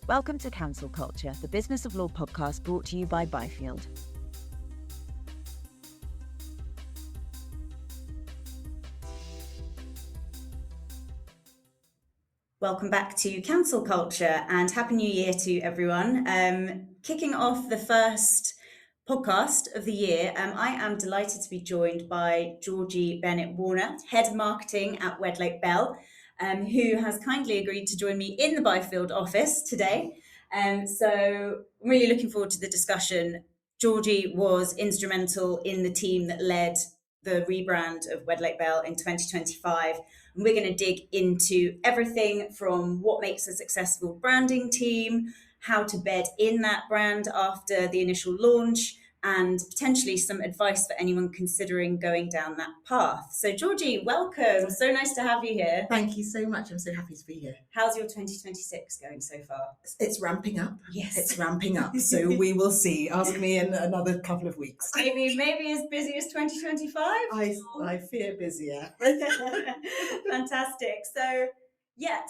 Welcome to Counsel Culture, the Business of Law podcast brought to you by Byfield. Welcome back to Counsel Culture and Happy New Year to everyone. Kicking off the first podcast of the year, I am delighted to be joined by Georgina Bennett-Warner, Head of Marketing at Wedlake Bell, who has kindly agreed to join me in the Byfield office today. So I'm really looking forward to the discussion. Georgie was instrumental in the team that led the rebrand of Wedlake Bell in 2025. And we're going to dig into everything from what makes a successful branding team, how to bed in that brand after the initial launch, and potentially some advice for anyone considering going down that path. So Georgie, welcome. So nice to have you here. Thank you so much. I'm so happy to be here. How's your 2026 going so far? It's ramping up. Yes. It's ramping up. So we will see. Ask me in another couple of weeks. Maybe as busy as 2025? I fear busier. Fantastic. So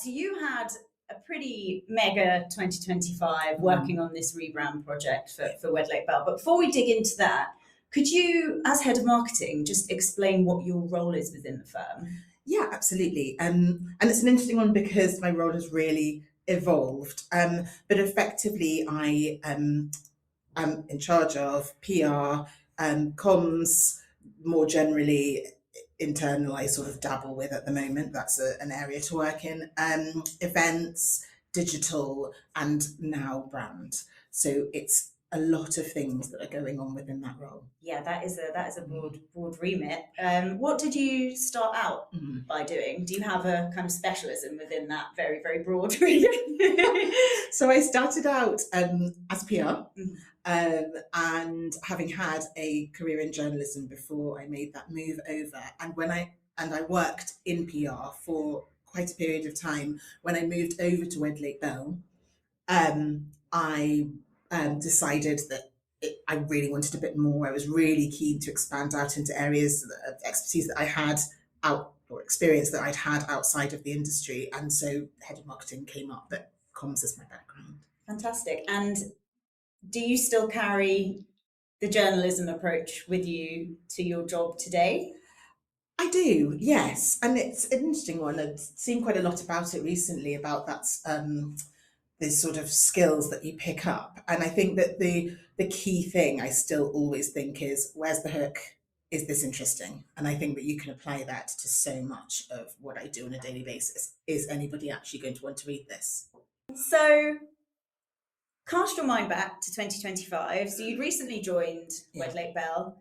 you had a pretty mega 2025 working on this rebrand project for Wedlake Bell. But before we dig into that, could you, as head of marketing, just explain what your role is within the firm? Yeah, absolutely. And it's an interesting one because my role has really evolved. But effectively, I am in charge of PR, comms, more generally. Internal, I sort of dabble with at the moment. That's an area to work in. Events, digital, and now brand. So it's a lot of things that are going on within that role. Yeah, that is a broad remit. What did you start out by doing? Do you have a kind of specialism within that very, very broad remit? So I started out as PR. And having had a career in journalism before I made that move over, and I worked in PR for quite a period of time. When I moved over to Wedlake Bell, I decided that I really wanted a bit more. I was really keen to expand out into areas of expertise that I had experience that I'd had outside of the industry, and so head of marketing came up, but comms is my background. Fantastic. And do you still carry the journalism approach with you to your job today? I do, yes. And it's an interesting one. I've seen quite a lot about it recently, about that, the sort of skills that you pick up. And I think that the key thing I still always think is, where's the hook? Is this interesting? And I think that you can apply that to so much of what I do on a daily basis. Is anybody actually going to want to read this? So cast your mind back to 2025. So you'd recently joined Wedlake Bell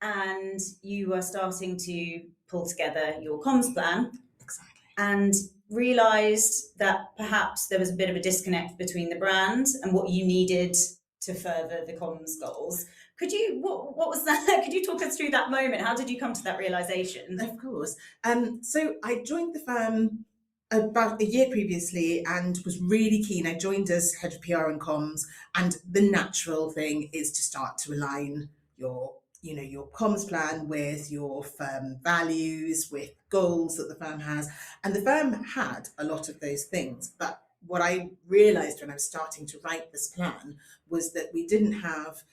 and you were starting to pull together your comms plan. Exactly. And realised that perhaps there was a bit of a disconnect between the brand and what you needed to further the comms goals. What was that? Could you talk us through that moment? How did you come to that realisation? Of course. So I joined the firm about a year previously and was really keen. I joined as head of PR and comms, and the natural thing is to start to align your comms plan with your firm values, with goals that the firm has. And the firm had a lot of those things. But what I realised when I was starting to write this plan was that we didn't have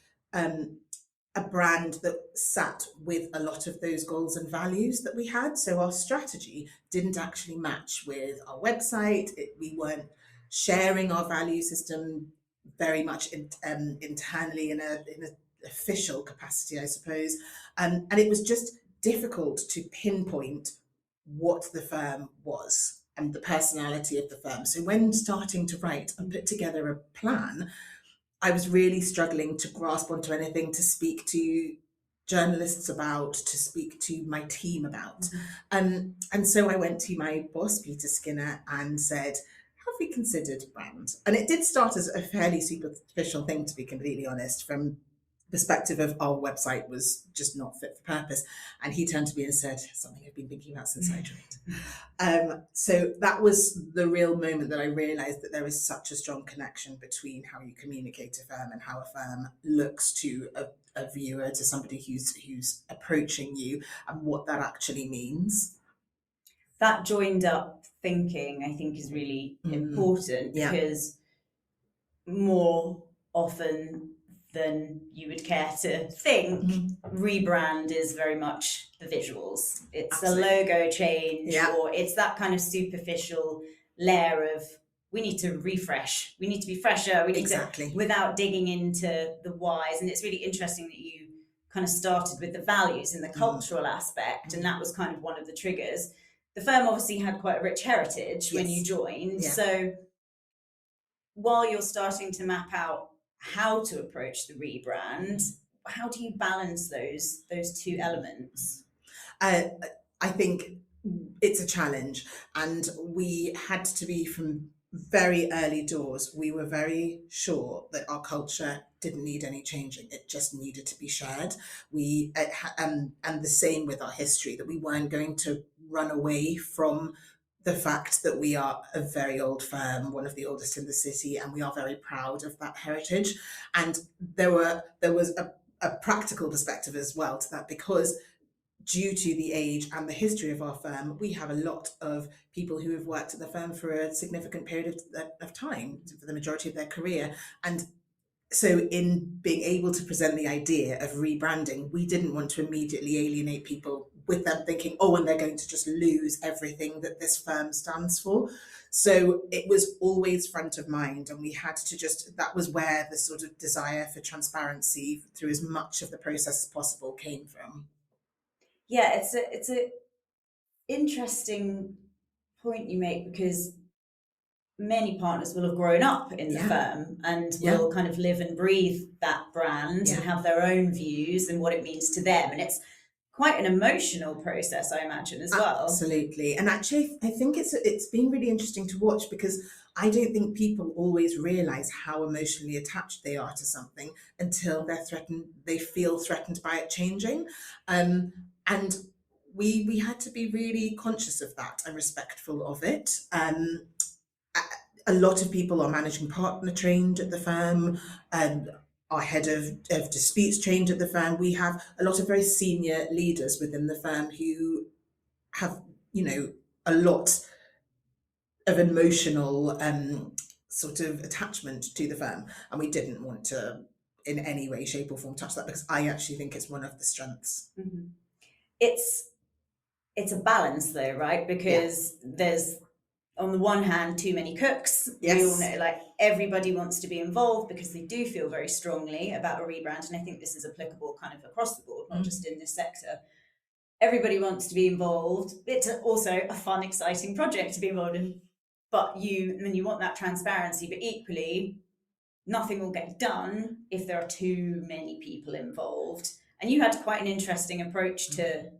a brand that sat with a lot of those goals and values that we had. So our strategy didn't actually match with our website. We weren't sharing our value system very much internally in an official capacity, I suppose. And it was just difficult to pinpoint what the firm was and the personality of the firm. So when starting to write and put together a plan, I was really struggling to grasp onto anything to speak to journalists about, to speak to my team about. And so I went to my boss, Peter Skinner, and said, have we considered brand? And it did start as a fairly superficial thing, to be completely honest, from perspective of our website was just not fit for purpose. And he turned to me and said, something I've been thinking about since I joined. So that was the real moment that I realised that there is such a strong connection between how you communicate a firm and how a firm looks to a viewer, to somebody who's approaching you, and what that actually means. That joined up thinking, I think, is really important because more often than you would care to think, Rebrand is very much the visuals. It's Absolutely. a logo change, Yeah. or it's that kind of superficial layer of, we need to refresh, we need to be fresher, we need Exactly. to, without digging into the whys. And it's really interesting that you kind of started with the values and the cultural aspect, and that was kind of one of the triggers. The firm obviously had quite a rich heritage when you joined. Yeah. So while you're starting to map out how to approach the rebrand, how do you balance those two elements? I think it's a challenge, and we had to be, from very early doors, we were very sure that our culture didn't need any changing. It just needed to be shared. And the same with our history, that we weren't going to run away from the fact that we are a very old firm, one of the oldest in the city, and we are very proud of that heritage. And there was a practical perspective as well to that, because due to the age and the history of our firm, we have a lot of people who have worked at the firm for a significant period of time, for the majority of their career. And so in being able to present the idea of rebranding, we didn't want to immediately alienate people with them thinking, oh, and they're going to just lose everything that this firm stands for. So it was always front of mind, and we had to that was where the sort of desire for transparency through as much of the process as possible came from. Yeah, it's a interesting point you make, because many partners will have grown up in the firm and will kind of live and breathe that brand and have their own views and what it means to them. And it's quite an emotional process, I imagine, as well. Absolutely. And actually, I think it's been really interesting to watch, because I don't think people always realise how emotionally attached they are to something until they feel threatened by it changing. And we had to be really conscious of that and respectful of it. A lot of people are managing partner trained at the firm, and our head of disputes trained at the firm. We have a lot of very senior leaders within the firm who have, a lot of emotional sort of attachment to the firm, and we didn't want to in any way, shape or form touch that, because I actually think it's one of the strengths. Mm-hmm. It's a balance though, right? Because there's, on the one hand, too many cooks. Yes. We all know, like, everybody wants to be involved because they do feel very strongly about a rebrand. And I think this is applicable kind of across the board, not just in this sector. Everybody wants to be involved. It's also a fun, exciting project to be involved in. But you want that transparency, but equally, nothing will get done if there are too many people involved. And you had quite an interesting approach to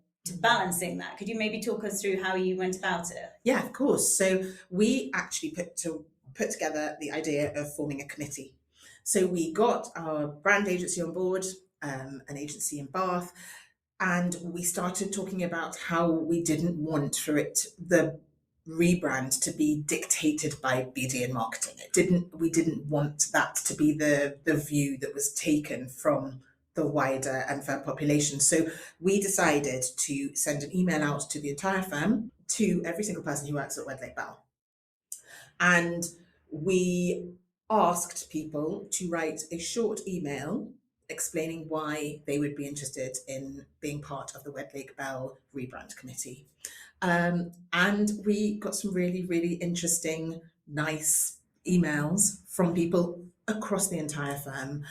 balancing that. Could you maybe talk us through how you went about it? Yeah, of course. So we actually put together the idea of forming a committee. So we got our brand agency on board, an agency in Bath, and we started talking about how we didn't want the rebrand to be dictated by BD and marketing. We didn't want that to be the view that was taken from the wider and firm population. So we decided to send an email out to the entire firm, to every single person who works at Wedlake Bell. And we asked people to write a short email explaining why they would be interested in being part of the Wedlake Bell rebrand committee. And we got some really, really interesting, nice emails from people across the entire firm.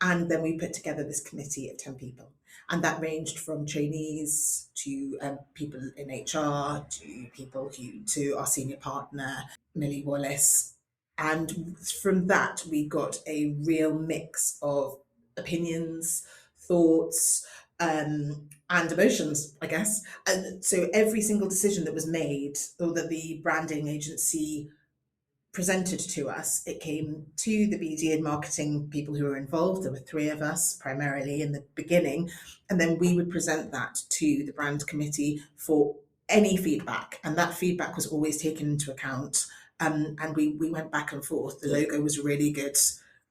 And then we put together this committee of 10 people. And that ranged from trainees to people in HR, to our senior partner, Millie Wallace. And from that, we got a real mix of opinions, thoughts, and emotions, I guess. And so every single decision that was made, or that the branding agency presented to us, it came to the BD and marketing people who were involved. There were 3 of us primarily in the beginning, and then we would present that to the brand committee for any feedback, and that feedback was always taken into account. And we went back and forth. The logo was a really good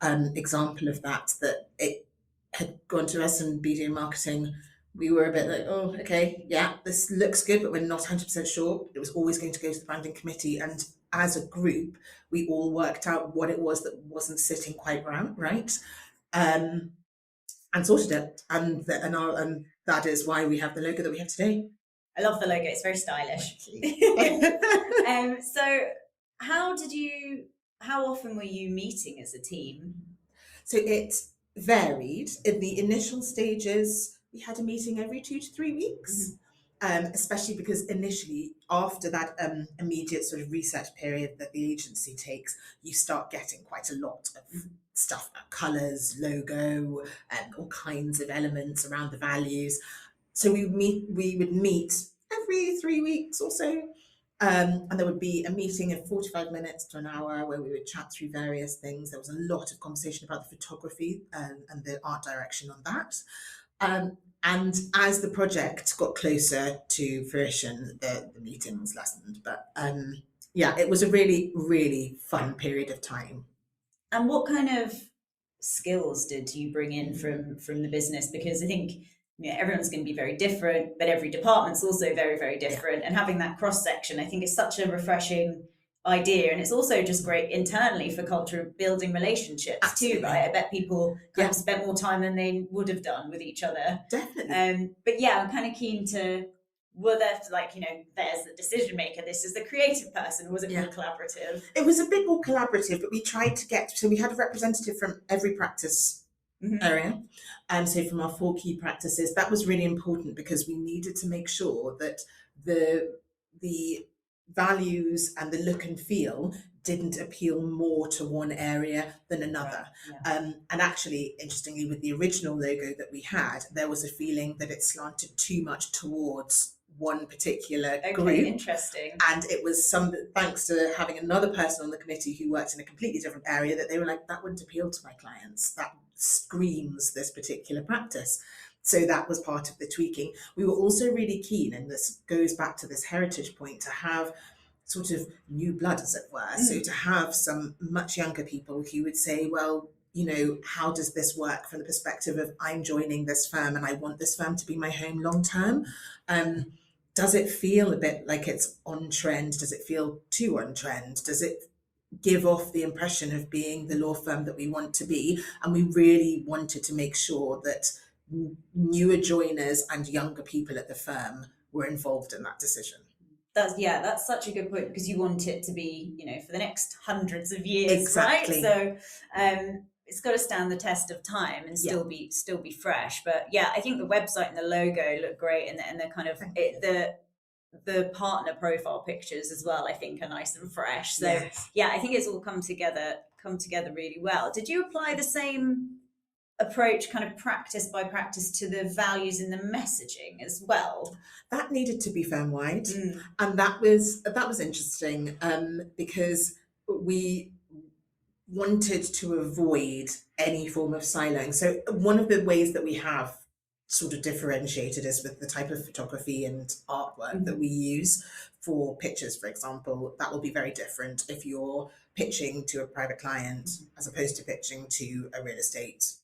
example of that it had gone to us, and BD and marketing, we were a bit like, oh, okay, yeah, this looks good, but we're not 100% sure. It was always going to go to the branding committee, and as a group, we all worked out what it was that wasn't sitting quite right, and sorted it. And that is why we have the logo that we have today. I love the logo. It's very stylish. So how often were you meeting as a team? So it varied. In the initial stages, we had a meeting every 2 to 3 weeks, especially because initially, after that immediate sort of reset period that the agency takes, you start getting quite a lot of stuff about colours, logo, and all kinds of elements around the values. So we would meet every 3 weeks or so. And there would be a meeting of 45 minutes to an hour where we would chat through various things. There was a lot of conversation about the photography and the art direction on that. And as the project got closer to fruition, the meetings lessened. But it was a really, really fun period of time. And what kind of skills did you bring in from the business? Because I think everyone's going to be very different, but every department's also very, very different. And having that cross section, I think, is such a refreshing idea, and it's also just great internally for culture building relationships. Absolutely. Too, right? I bet people kind of spent more time than they would have done with each other. Definitely. But yeah, I'm kind of keen to, were there there's the decision maker, this is the creative person, or was it more collaborative? It was a bit more collaborative, but we tried to so we had a representative from every practice area. So from our 4 key practices, that was really important because we needed to make sure that the values and the look and feel didn't appeal more to one area than another. Right. And actually, interestingly, with the original logo that we had, there was a feeling that it slanted too much towards one particular group. Interesting. And it was thanks to having another person on the committee who worked in a completely different area, that they were like, that wouldn't appeal to my clients. That screams this particular practice. So that was part of the tweaking. We were also really keen, and this goes back to this heritage point, to have sort of new blood, as it were. So to have some much younger people who would say, well, how does this work from the perspective of, I'm joining this firm and I want this firm to be my home long term? Does it feel a bit like it's on trend? Does it feel too on trend? Does it give off the impression of being the law firm that we want to be? And we really wanted to make sure that newer joiners and younger people at the firm were involved in that decision. That's such a good point, because you want it to be, for the next hundreds of years, exactly. Right? So it's got to stand the test of time and still be fresh. But yeah, I think the website and the logo look great, and the kind of the partner profile pictures as well, I think, are nice and fresh. So I think it's all come together really well. Did you apply the same approach, kind of practice by practice, to the values and the messaging as well? That needed to be firm-wide, and that was interesting because we wanted to avoid any form of siloing. So one of the ways that we have sort of differentiated is with the type of photography and artwork that we use for pictures, for example. That will be very different if you're pitching to a private client as opposed to pitching to a real estate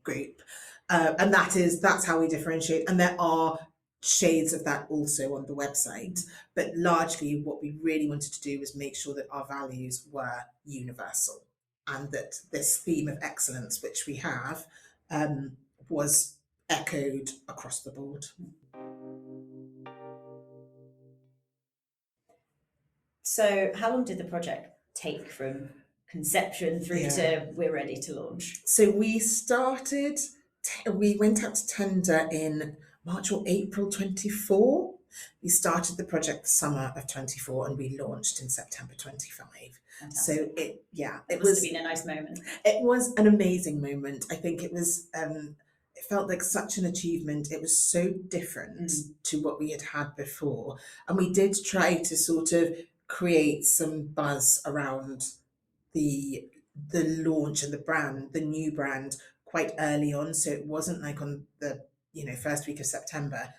group, and that's how we differentiate. And there are shades of that also on the website, but largely what we really wanted to do was make sure that our values were universal, and that this theme of excellence, which we have, was echoed across the board. So how long did the project take from conception through to we're ready to launch? So we went out to tender in March or April 24. We started the project the summer of 24 and we launched in September 25. Fantastic. So it must have been a nice moment. It was an amazing moment. I think it was, it felt like such an achievement. It was so different to what we had before. And we did try to sort of create some buzz around the launch and the new brand quite early on. So it wasn't like on the first week of September,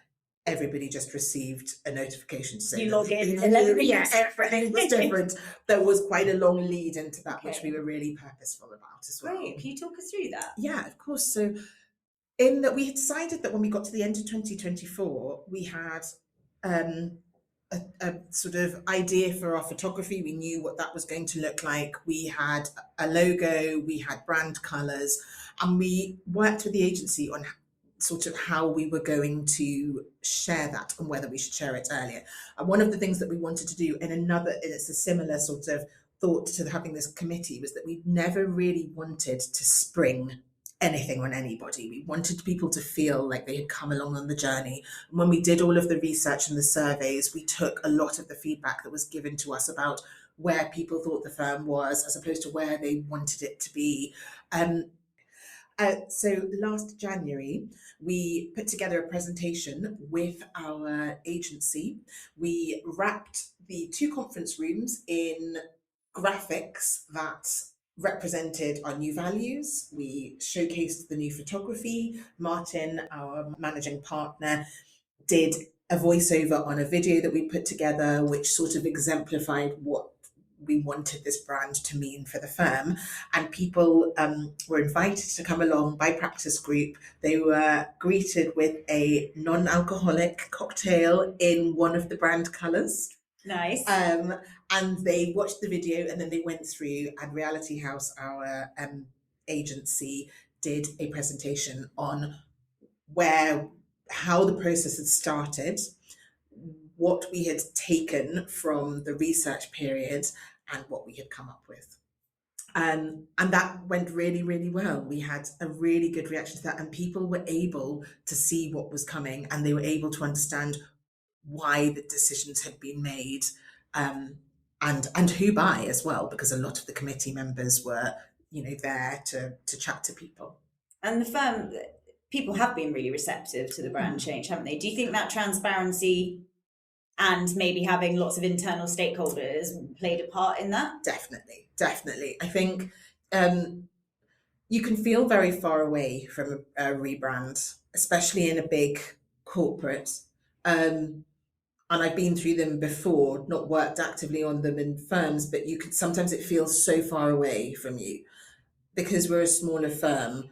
everybody just received a notification to say you log in. Everything was different. There was quite a long lead into that, which we were really purposeful about as well. Great. Can you talk us through that? Yeah, of course. So in that, we had decided that when we got to the end of 2024, we had a a sort of idea for our photography. We knew what that was going to look like. We had a logo, we had brand colours, and we worked with the agency on sort of how we were going to share that and whether we should share it earlier. And one of the things that we wanted to do it's a similar sort of thought to having this committee, was that we never really wanted to spring anything on anybody. We wanted people to feel like they had come along on the journey. And when we did all of the research and the surveys, we took a lot of the feedback that was given to us about where people thought the firm was as opposed to where they wanted it to be. So last January, we put together a presentation with our agency. We wrapped the 2 conference rooms in graphics that represented our new values. We showcased the new photography. Martin, our managing partner, did a voiceover on a video that we put together, which sort of exemplified what we wanted this brand to mean for the firm. And people were invited to come along by practice group. They were greeted with a non-alcoholic cocktail in one of the brand colours. Nice. And they watched the video, and then they went through, and Reality House, our agency, did a presentation on how the process had started, what we had taken from the research period, and what we had come up with. And that went really, really well. We had a really good reaction to that, and people were able to see what was coming, and they were able to understand why the decisions had been made, and who by as well, because a lot of the committee members were, there to chat to people. And the firm, people have been really receptive to the brand change, haven't they? Do you think that transparency and maybe having lots of internal stakeholders played a part in that? Definitely. I think you can feel very far away from a rebrand, especially in a big corporate. And I've been through them before, not worked actively on them in firms, but sometimes it feels so far away from you. Because we're a smaller firm,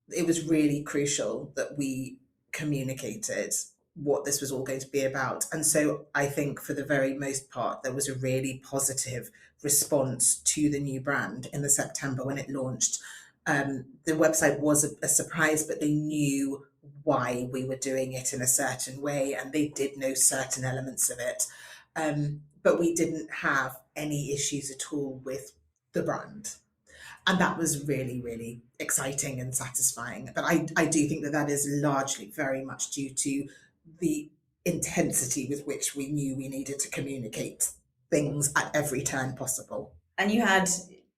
it was really crucial that we communicated what this was all going to be about. And so I think for the very most part, there was a really positive response to the new brand in the September when it launched. The website was a surprise, but they knew why we were doing it in a certain way, and they did know certain elements of it. But we didn't have any issues at all with the brand. And that was really, really exciting and satisfying. But I do think that is largely very much due to the intensity with which we knew we needed to communicate things at every turn possible. And you had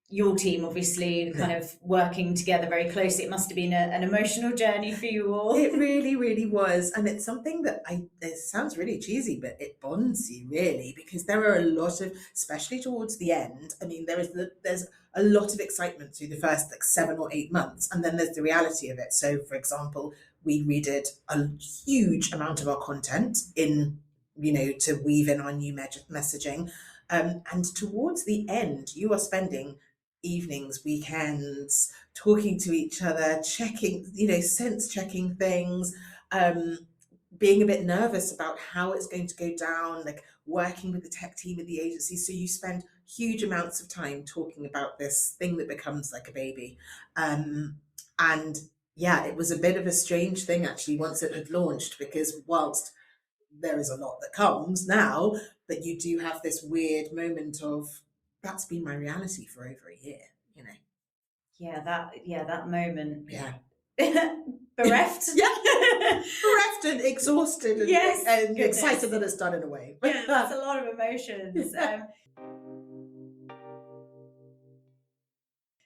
your team obviously kind of working together very closely. It must have been an emotional journey for you all. It really, really was. And it's something that it sounds really cheesy, but it bonds you really, because there are a lot of, especially towards the end, I mean, there's a lot of excitement through the first 7 or 8 months, and then there's the reality of it. So for example, we redid a huge amount of our content to weave in our new messaging. And towards the end, you are spending evenings, weekends, talking to each other, checking, sense checking things, being a bit nervous about how it's going to go down, like working with the tech team at the agency. So you spend huge amounts of time talking about this thing that becomes like a baby. And yeah, it was a bit of a strange thing actually once it had launched, because whilst there is a lot that comes now, that you do have this weird moment of, that's been my reality for over a year, Yeah, that moment. Yeah. Bereft. Yeah. Bereft and exhausted and, yes, and excited that it's done in a way. Yeah, that's a lot of emotions.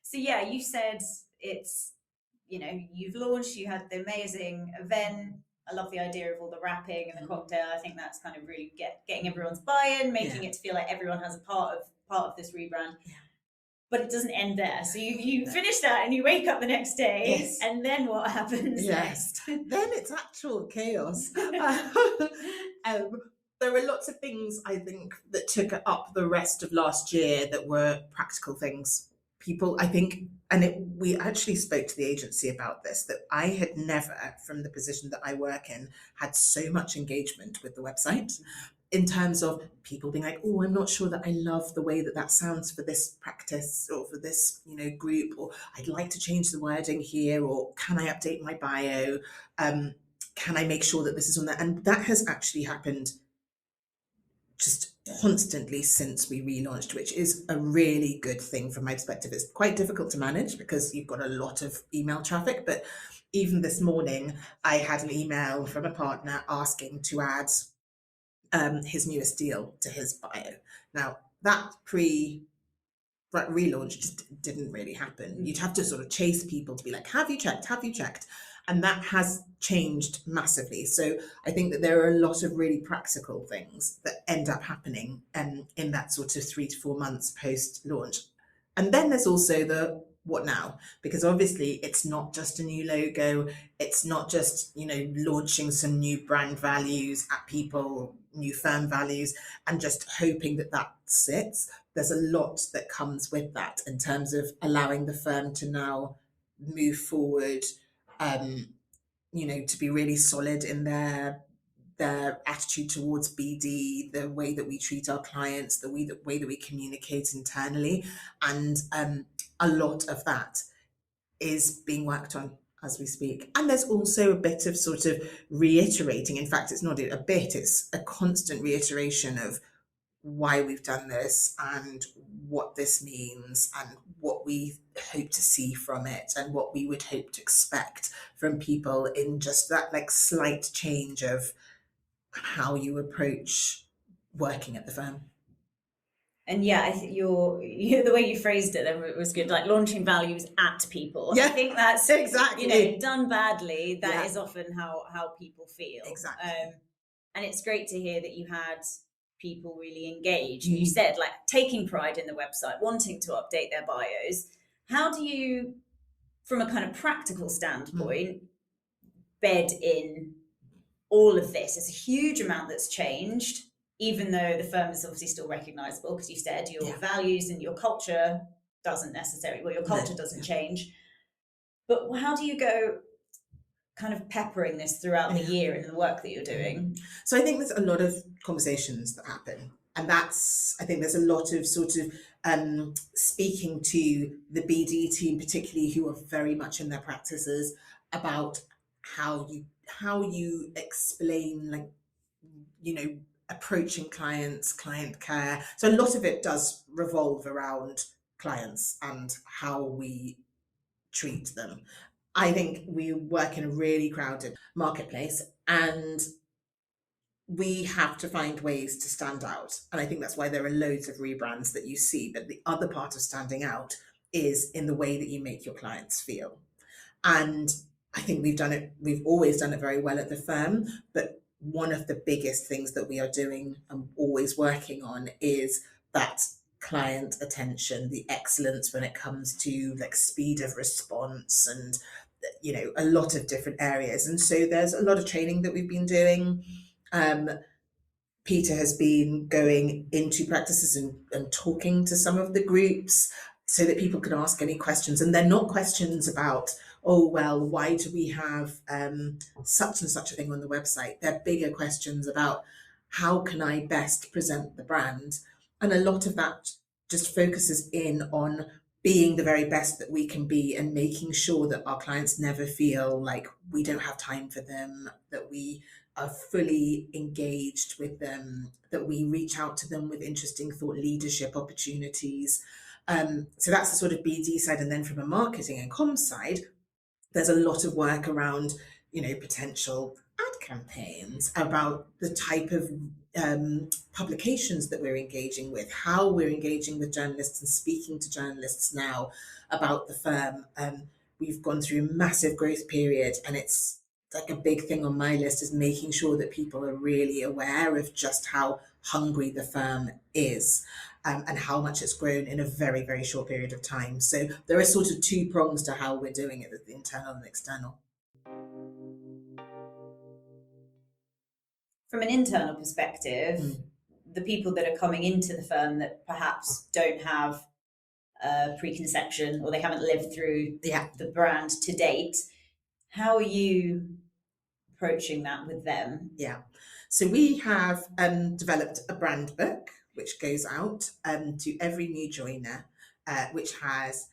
So yeah, you said it's, you've launched, you had the amazing event. I love the idea of all the wrapping and the cocktail. I think that's kind of really getting everyone's buy-in, making it feel like everyone has a part of this rebrand. Yeah. But it doesn't end there. So you finish that and you wake up the next day, yes. And then what happens next? Then it's actual chaos. There were lots of things, I think, that took up the rest of last year that were practical things. People, I think, we actually spoke to the agency about this, that I had never, from the position that I work in, had so much engagement with the website. in terms of people being like, oh, I'm not sure that I love the way that that sounds for this practice or for this, group, or I'd like to change the wording here, or can I update my bio? Can I make sure that this is on there? And that has actually happened just constantly since we relaunched, which is a really good thing from my perspective. It's quite difficult to manage because you've got a lot of email traffic, but even this morning I had an email from a partner asking to add his newest deal to his bio. Now that relaunch just didn't really happen. You'd have to sort of chase people to be like, have you checked? And that has changed massively. So I think that there are a lot of really practical things that end up happening in that sort of 3 to 4 months post launch. And then there's also the what now? Because obviously it's not just a new logo. It's not just, launching some new brand values at people, new firm values, and just hoping that that sits. There's a lot that comes with that in terms of allowing the firm to now move forward, to be really solid in their attitude towards BD, the way that we treat our clients, the way that we communicate internally, and a lot of that is being worked on as we speak. And there's also a bit of sort of reiterating. In fact, it's not a bit; it's a constant reiteration of why we've done this and what this means and what we hope to see from it and what we would hope to expect from people in just that slight change of how you approach working at the firm. And yeah, I think the way you phrased it was good, like launching values at people. Yeah, I think that's exactly done badly. That is often how people feel. Exactly. And it's great to hear that you had people really engage. You said taking pride in the website, wanting to update their bios. How do you, from a kind of practical standpoint, bed in all of this? It's a huge amount that's changed, even though the firm is obviously still recognizable, because you said your values and your culture doesn't change. But how do you go kind of peppering this throughout the year in the work that you're doing? So I think there's a lot of conversations that happen. And I think there's a lot of sort of speaking to the BD team, particularly who are very much in their practices, about how you explain, approaching clients, client care. So a lot of it does revolve around clients and how we treat them. I think we work in a really crowded marketplace and we have to find ways to stand out. And I think that's why there are loads of rebrands that you see. But the other part of standing out is in the way that you make your clients feel. And I think we've always done it very well at the firm. But one of the biggest things that we are doing and always working on is that client attention, the excellence when it comes to speed of response and a lot of different areas. And so there's a lot of training that we've been doing. Peter has been going into practices and talking to some of the groups so that people can ask any questions. And they're not questions about, oh, well, why do we have such and such a thing on the website? They're bigger questions about how can I best present the brand? And a lot of that just focuses in on being the very best that we can be and making sure that our clients never feel like we don't have time for them, that we are fully engaged with them, that we reach out to them with interesting thought leadership opportunities. So that's the sort of BD side. And then from a marketing and comms side, there's a lot of work around, potential ad campaigns, about the type of publications that we're engaging with, how we're engaging with journalists and speaking to journalists now about the firm. We've gone through a massive growth period, and it's a big thing on my list is making sure that people are really aware of just how hungry the firm is and how much it's grown in a very, very short period of time. So there are sort of two prongs to how we're doing it, the internal and external. From an internal perspective, the people that are coming into the firm that perhaps don't have a preconception or they haven't lived through the brand to date, how are you approaching that with them? Yeah. So we have developed a brand book which goes out to every new joiner, which has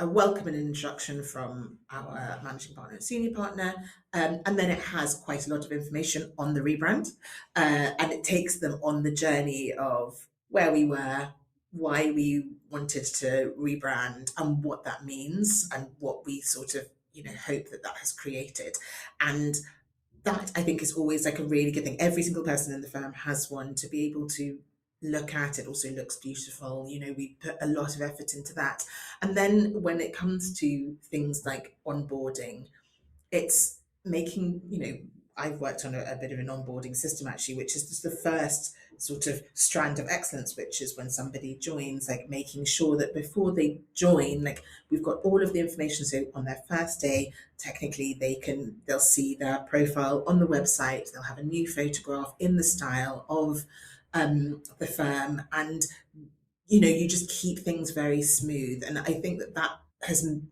a welcome and introduction from our managing partner and senior partner, and then it has quite a lot of information on the rebrand, and it takes them on the journey of where we were, why we wanted to rebrand, and what that means, and what we sort of hope that has created. And that, I think, is always like a really good thing. Every single person in the firm has one to be able to look at. It also looks beautiful. We put a lot of effort into that. And then when it comes to things like onboarding, it's making, I've worked on a bit of an onboarding system actually, which is just the first sort of strand of excellence, which is when somebody joins, like making sure that before they join, like we've got all of the information. So on their first day, technically they'll see their profile on the website, they'll have a new photograph in the style of the firm, and you just keep things very smooth. And I think that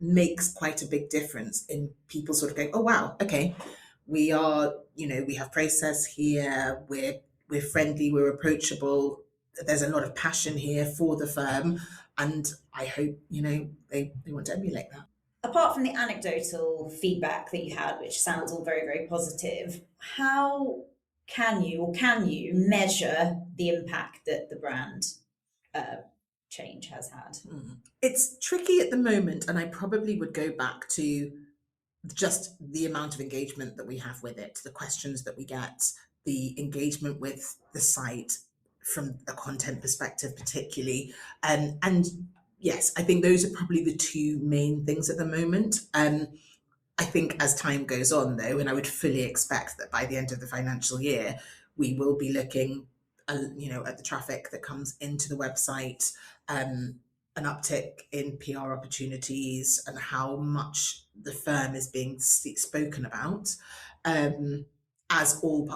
makes quite a big difference in people sort of going, oh wow, okay, we are, we have process here, we're friendly, we're approachable, there's a lot of passion here for the firm, and I hope they want to emulate that. Apart from the anecdotal feedback that you had, which sounds all very, very positive, how can you measure the impact that the brand change has had? It's tricky at the moment, and I probably would go back to just the amount of engagement that we have with it, the questions that we get, the engagement with the site from a content perspective particularly, and yes, I think those are probably the two main things at the moment. I think as time goes on though, and I would fully expect that by the end of the financial year, we will be looking at the traffic that comes into the website, an uptick in PR opportunities, and how much the firm is being spoken about, as all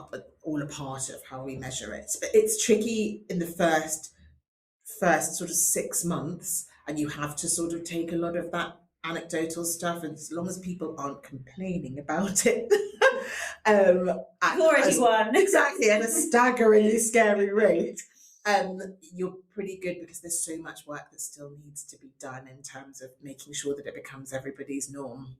a part of how we measure it. But it's tricky in the first sort of 6 months, and you have to sort of take a lot of that anecdotal stuff, and as long as people aren't complaining about it, exactly, at a staggeringly scary rate, you're pretty good, because there's so much work that still needs to be done in terms of making sure that it becomes everybody's norm.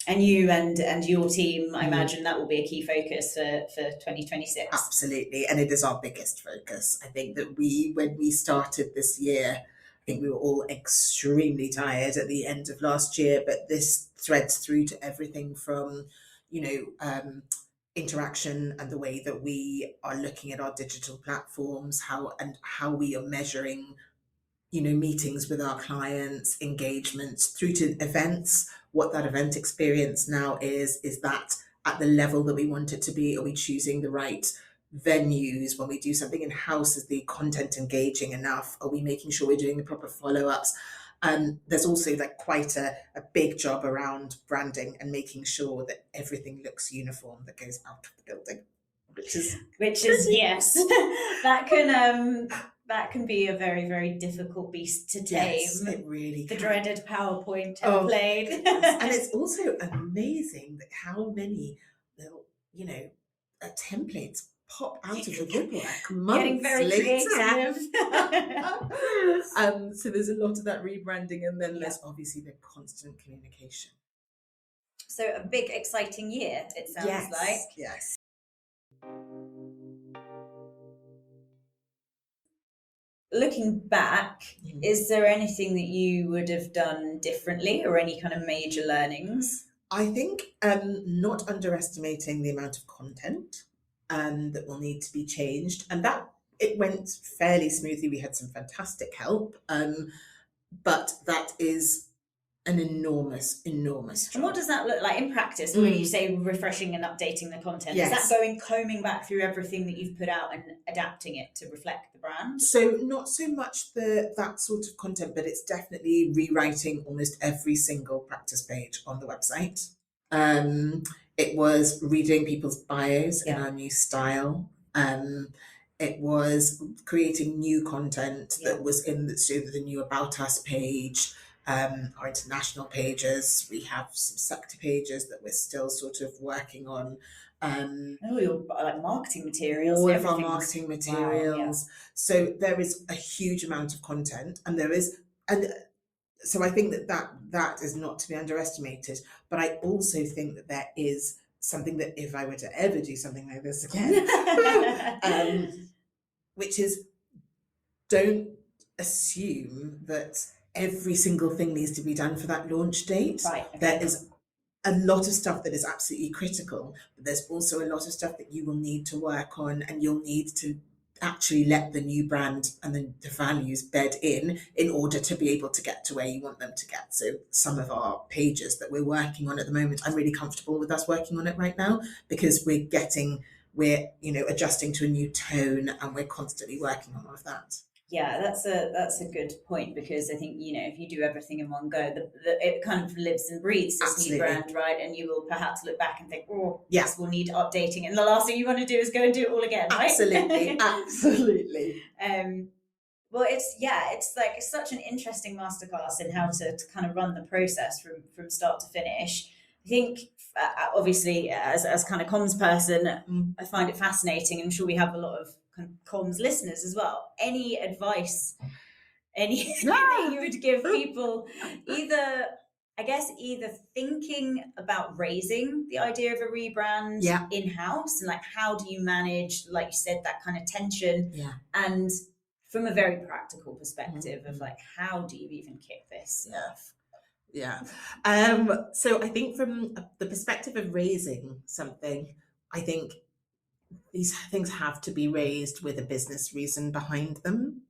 And you and your team, I imagine that will be a key focus for 2026. Absolutely, and it is our biggest focus. I think that when we started this year, I think we were all extremely tired at the end of last year, but this threads through to everything from, interaction and the way that we are looking at our digital platforms, how we are measuring, meetings with our clients, engagements, through to events, what that event experience now is that at the level that we want it to be? Are we choosing the right venues? When we do something in-house, is the content engaging enough? Are we making sure we're doing the proper follow-ups? There's also like quite a big job around branding and making sure that everything looks uniform that goes out of the building, which is yes, that can be a very, very difficult beast to tame. Yes, it really the can. Dreaded PowerPoint template. And it's also amazing that how many little, templates pop out of the woodwork months Getting very later. creative. So there's a lot of that rebranding, and then there's obviously the constant communication. So a big, exciting year, it sounds like. Yes. Looking back, is there anything that you would have done differently, or any kind of major learnings? I think not underestimating the amount of content that will need to be changed, and that it went fairly smoothly. We had some fantastic help, but that is an enormous job. And what does that look like in practice when you say refreshing and updating the content? Yes. Is that combing back through everything that you've put out and adapting it to reflect the brand? So not so much that sort of content, but it's definitely rewriting almost every single practice page on the website. It was redoing people's bios in our new style. It was creating new content that was in the new About Us page. Our international pages, we have some sector pages that we're still sort of working on, Your like marketing materials. All and of our everything's- marketing materials. Wow, So there is a huge amount of content, and so I think that is not to be underestimated. But I also think that there is something that if I were to ever do something like this again, which is, don't assume that every single thing needs to be done for that launch date. Right. Okay. There is a lot of stuff that is absolutely critical, but there's also a lot of stuff that you will need to work on, and you'll need to actually let the new brand and the values bed in order to be able to get to where you want them to get. So some of our pages that we're working on at the moment, I'm really comfortable with us working on it right now, because we're adjusting to a new tone, and we're constantly working on all of that. Yeah, that's a good point, because I think, if you do everything in one go, it kind of lives and breathes this Absolutely. new brand, right? And you will perhaps look back and think, Yeah. this will need updating. And the last thing you want to do is go and do it all again, right? Absolutely, absolutely. Well, it's such an interesting masterclass in how to kind of run the process from start to finish. I think, obviously, as kind of comms person, I find it fascinating. I'm sure we have a lot of kind of comms listeners as well. Any advice, anything that you would give people, either thinking about raising the idea of a rebrand in-house, and like, how do you manage, like you said, that kind of tension, and from a very practical perspective of like, how do you even kick this off? Yeah. So I think from the perspective of raising something, I think these things have to be raised with a business reason behind them.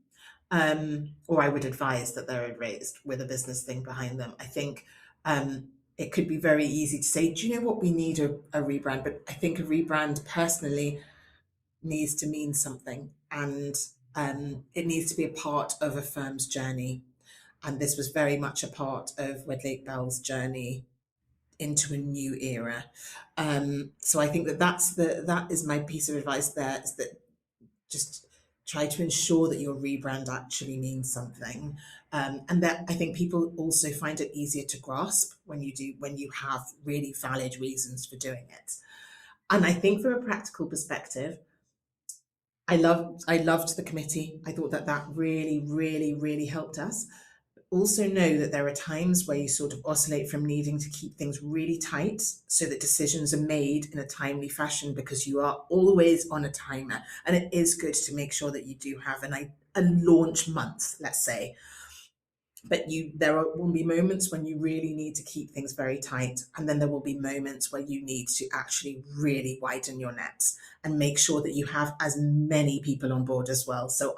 Or I would advise that they're raised with a business thing behind them. I think it could be very easy to say, do you know what, we need a rebrand? But I think a rebrand personally needs to mean something, and it needs to be a part of a firm's journey. And this was very much a part of Wedlake Bell's journey into a new era. So I think that is my piece of advice there, is that just try to ensure that your rebrand actually means something. And that I think people also find it easier to grasp when you have really valid reasons for doing it. And I think from a practical perspective, I loved the committee. I thought that really, really, really helped us. Also know that there are times where you sort of oscillate from needing to keep things really tight so that decisions are made in a timely fashion, because you are always on a timer, and it is good to make sure that you do have a launch month, let's say. But there will be moments when you really need to keep things very tight, and then there will be moments where you need to actually really widen your nets and make sure that you have as many people on board as well. So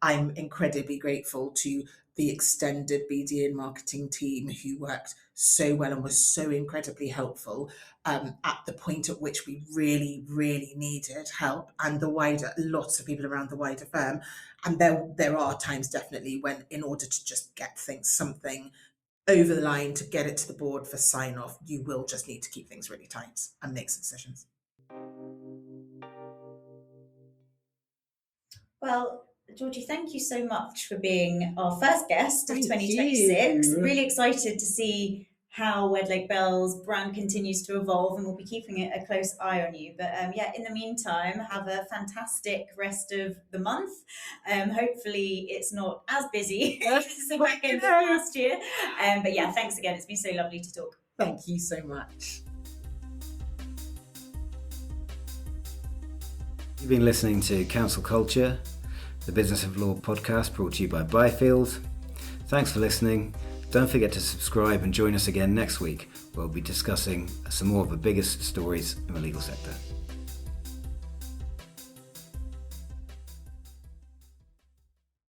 I'm incredibly grateful to the extended BD and marketing team, who worked so well and was so incredibly helpful at the point at which we really, really needed help, and lots of people around the wider firm. And there are times definitely when, in order to just get something over the line, to get it to the board for sign off, you will just need to keep things really tight and make some decisions. Well, Georgie, thank you so much for being our first guest of 2026. Really excited to see how Wedlake Bell's brand continues to evolve, and we'll be keeping a close eye on you. But in the meantime, have a fantastic rest of the month. Hopefully it's not as busy as the back end of last year. But yeah, thanks again. It's been so lovely to talk. Thank you so much. You've been listening to Council Culture, the Business of Law podcast, brought to you by Byfield. Thanks for listening. Don't forget to subscribe and join us again next week, where we'll be discussing some more of the biggest stories in the legal sector.